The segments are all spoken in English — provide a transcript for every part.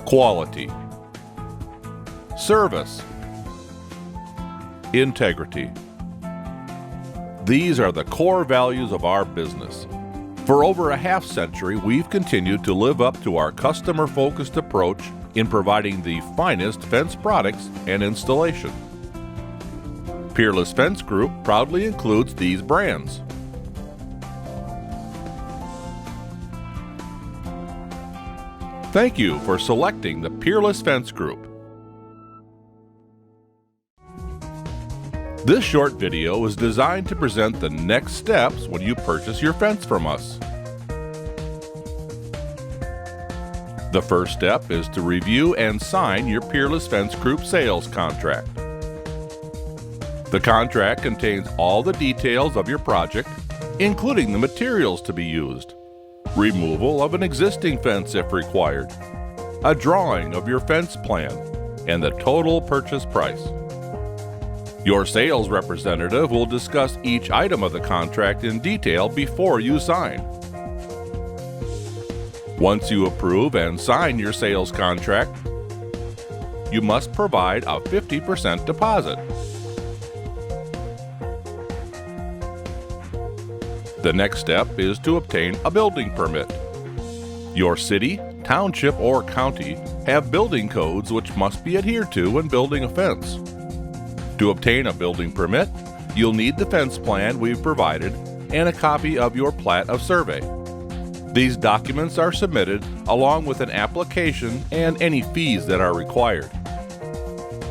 quality, service, integrity. These are the core values of our business. For over a half century, we've continued to live up to our customer-focused approach in providing the finest fence products and installation. Peerless Fence Group proudly includes these brands: Thank you for selecting the Peerless Fence Group. This short video is designed to present the next steps when you purchase your fence from us. The first step is to review and sign your Peerless Fence Group sales contract. The contract contains all the details of your project, including the materials to be used, removal of an existing fence if required, a drawing of your fence plan, and the total purchase price. Your sales representative will discuss each item of the contract in detail before you sign. Once you approve and sign your sales contract, you must provide a 50% deposit. The next step is to obtain a building permit. Your city, township, or county have building codes which must be adhered to when building a fence. To obtain a building permit, you'll need the fence plan we've provided and a copy of your plat of survey. These documents are submitted along with an application and any fees that are required.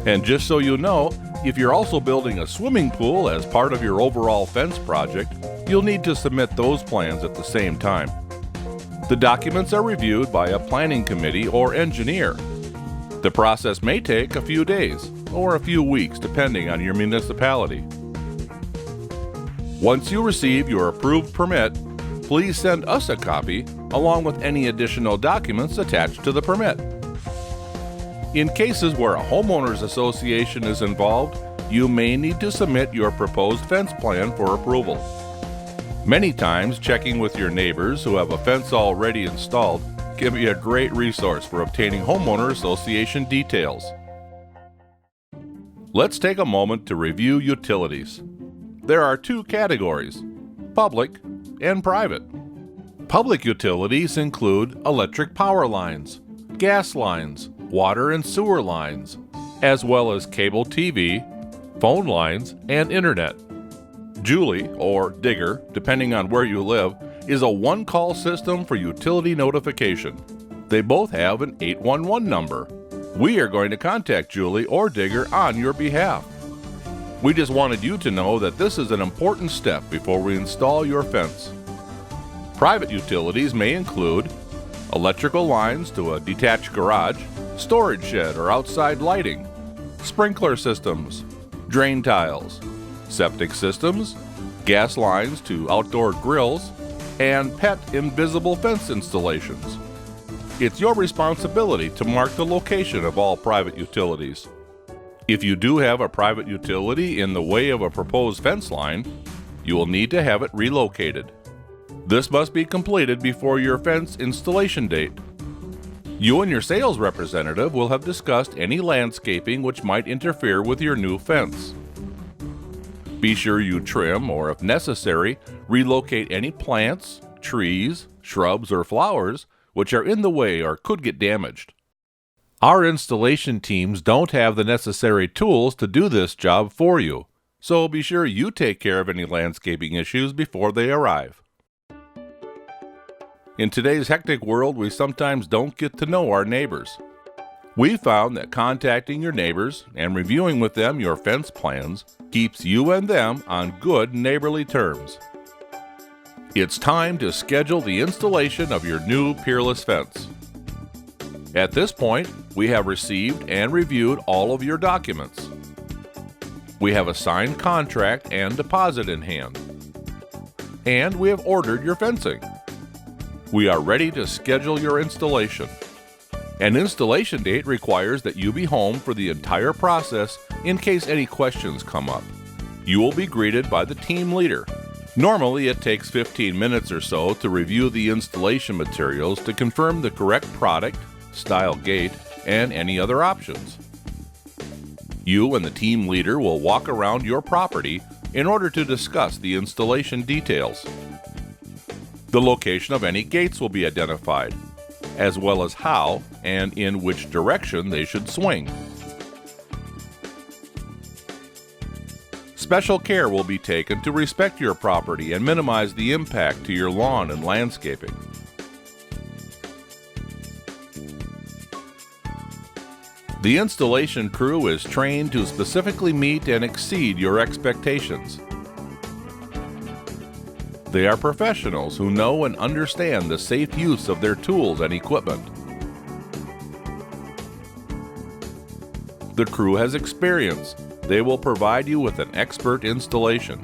And just so you know, if you're also building a swimming pool as part of your overall fence project, you'll need to submit those plans at the same time. The documents are reviewed by a planning committee or engineer. The process may take a few days or a few weeks depending on your municipality. Once you receive your approved permit, please send us a copy along with any additional documents attached to the permit. In cases where a homeowners association is involved, you may need to submit your proposed fence plan for approval. Many times, checking with your neighbors who have a fence already installed can be a great resource for obtaining homeowner association details. Let's take a moment to review utilities. There are two categories: public and private. Public utilities include electric power lines, gas lines, water and sewer lines, as well as cable TV, phone lines, and internet. Julie, or Digger, depending on where you live, is a one-call system for utility notification. They both have an 811 number. We are going to contact Julie or Digger on your behalf. We just wanted you to know that this is an important step before we install your fence. Private utilities may include electrical lines to a detached garage, storage shed or outside lighting, sprinkler systems, drain tiles, septic systems, gas lines to outdoor grills, and pet invisible fence installations. It's your responsibility to mark the location of all private utilities. If you do have a private utility in the way of a proposed fence line, you will need to have it relocated. This must be completed before your fence installation date. You and your sales representative will have discussed any landscaping which might interfere with your new fence. Be sure you trim, or if necessary, relocate any plants, trees, shrubs, or flowers which are in the way or could get damaged. Our installation teams don't have the necessary tools to do this job for you, so be sure you take care of any landscaping issues before they arrive. In today's hectic world, we sometimes don't get to know our neighbors. We found that contacting your neighbors and reviewing with them your fence plans keeps you and them on good neighborly terms. It's time to schedule the installation of your new Peerless fence. At this point, we have received and reviewed all of your documents. We have a signed contract and deposit in hand. And we have ordered your fencing. We are ready to schedule your installation. An installation date requires that you be home for the entire process in case any questions come up. You will be greeted by the team leader. Normally, it takes 15 minutes or so to review the installation materials to confirm the correct product, style gate, and any other options. You and the team leader will walk around your property in order to discuss the installation details. The location of any gates will be identified, as well as how and in which direction they should swing. Special care will be taken to respect your property and minimize the impact to your lawn and landscaping. The installation crew is trained to specifically meet and exceed your expectations. They are professionals who know and understand the safe use of their tools and equipment. The crew has experience. They will provide you with an expert installation.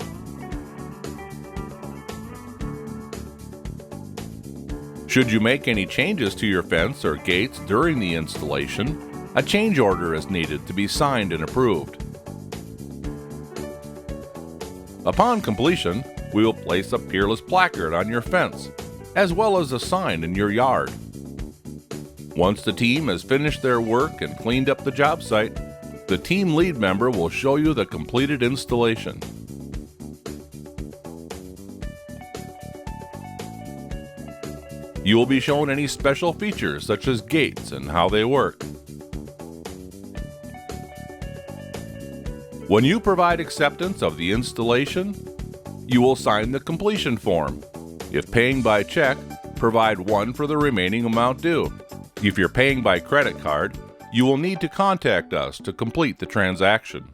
Should you make any changes to your fence or gates during the installation, a change order is needed to be signed and approved. Upon completion, we will place a Peerless placard on your fence, as well as a sign in your yard. Once the team has finished their work and cleaned up the job site, the team lead member will show you the completed installation. You will be shown any special features such as gates and how they work. When you provide acceptance of the installation, you will sign the completion form. If paying by check, provide one for the remaining amount due. If you're paying by credit card, you will need to contact us to complete the transaction.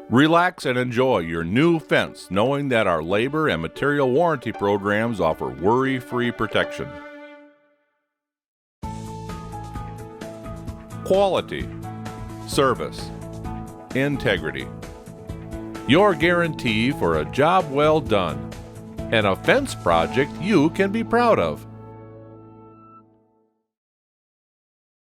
Relax and enjoy your new fence, knowing that our labor and material warranty programs offer worry-free protection. Quality, service, integrity. Your guarantee for a job well done and a fence project you can be proud of.